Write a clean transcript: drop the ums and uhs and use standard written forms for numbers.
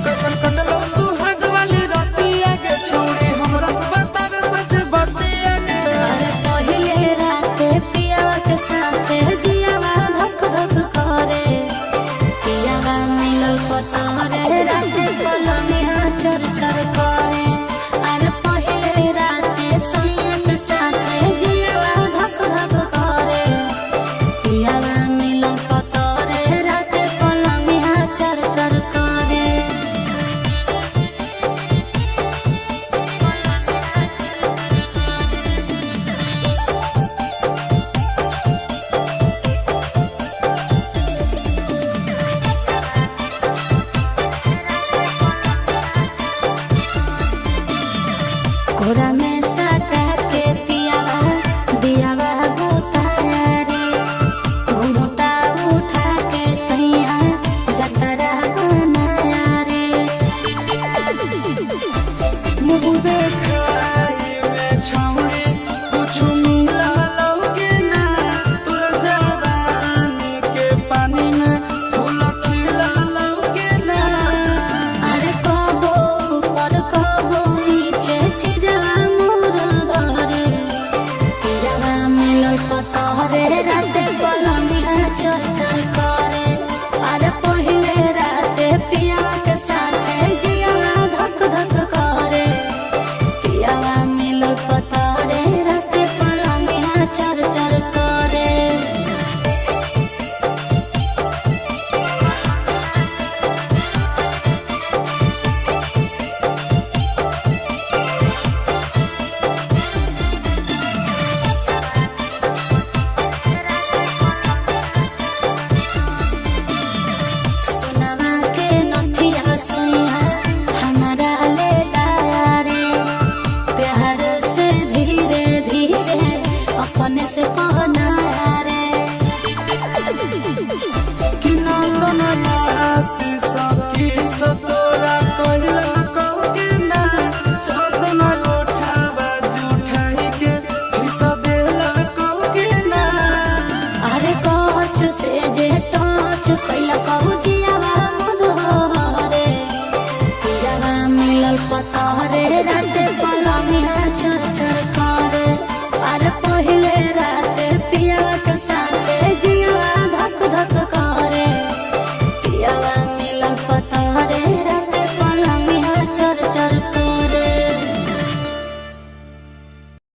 कैसन कटलो सुहाग वाली रतिया के छोड़ी हमरा से बतावे सच बतिया के। अरे पहिले राते पियावा के साथे जियावा धक धक करे, पियावा मिलल पतरे राते पलंगिया चर चर करे। अरे पहिले राते सैया के साथे जियावा धक धक करे, पियावा मिलल पतरे राते पलंगिया चर चर करे। कोरा में सटा के पियावा दियावा बुताया रे, घूंघटा उठा के सैया जतरा बनाया रे। मुँह देखाई में छौड़ी कुछ मिललो के ना, तोर जवानी के पानी में फूल खिललो के ना। अरे कबो ऊपर कबो नीचे छिजवा मोर धरे, पियावा मिलल पतरे राते पलंगिया चर चर करे। अरे पहिले राते पियावा के साथे जियावा धक धक करे, पियावा मिलल पतरे राते पलंगिया चर चर करे। सोनवा के नथिया सैया हमारा ले लाया रे, प्यार से धीरे धीरे अपने से पहनाया रे। कि नंदन आशीष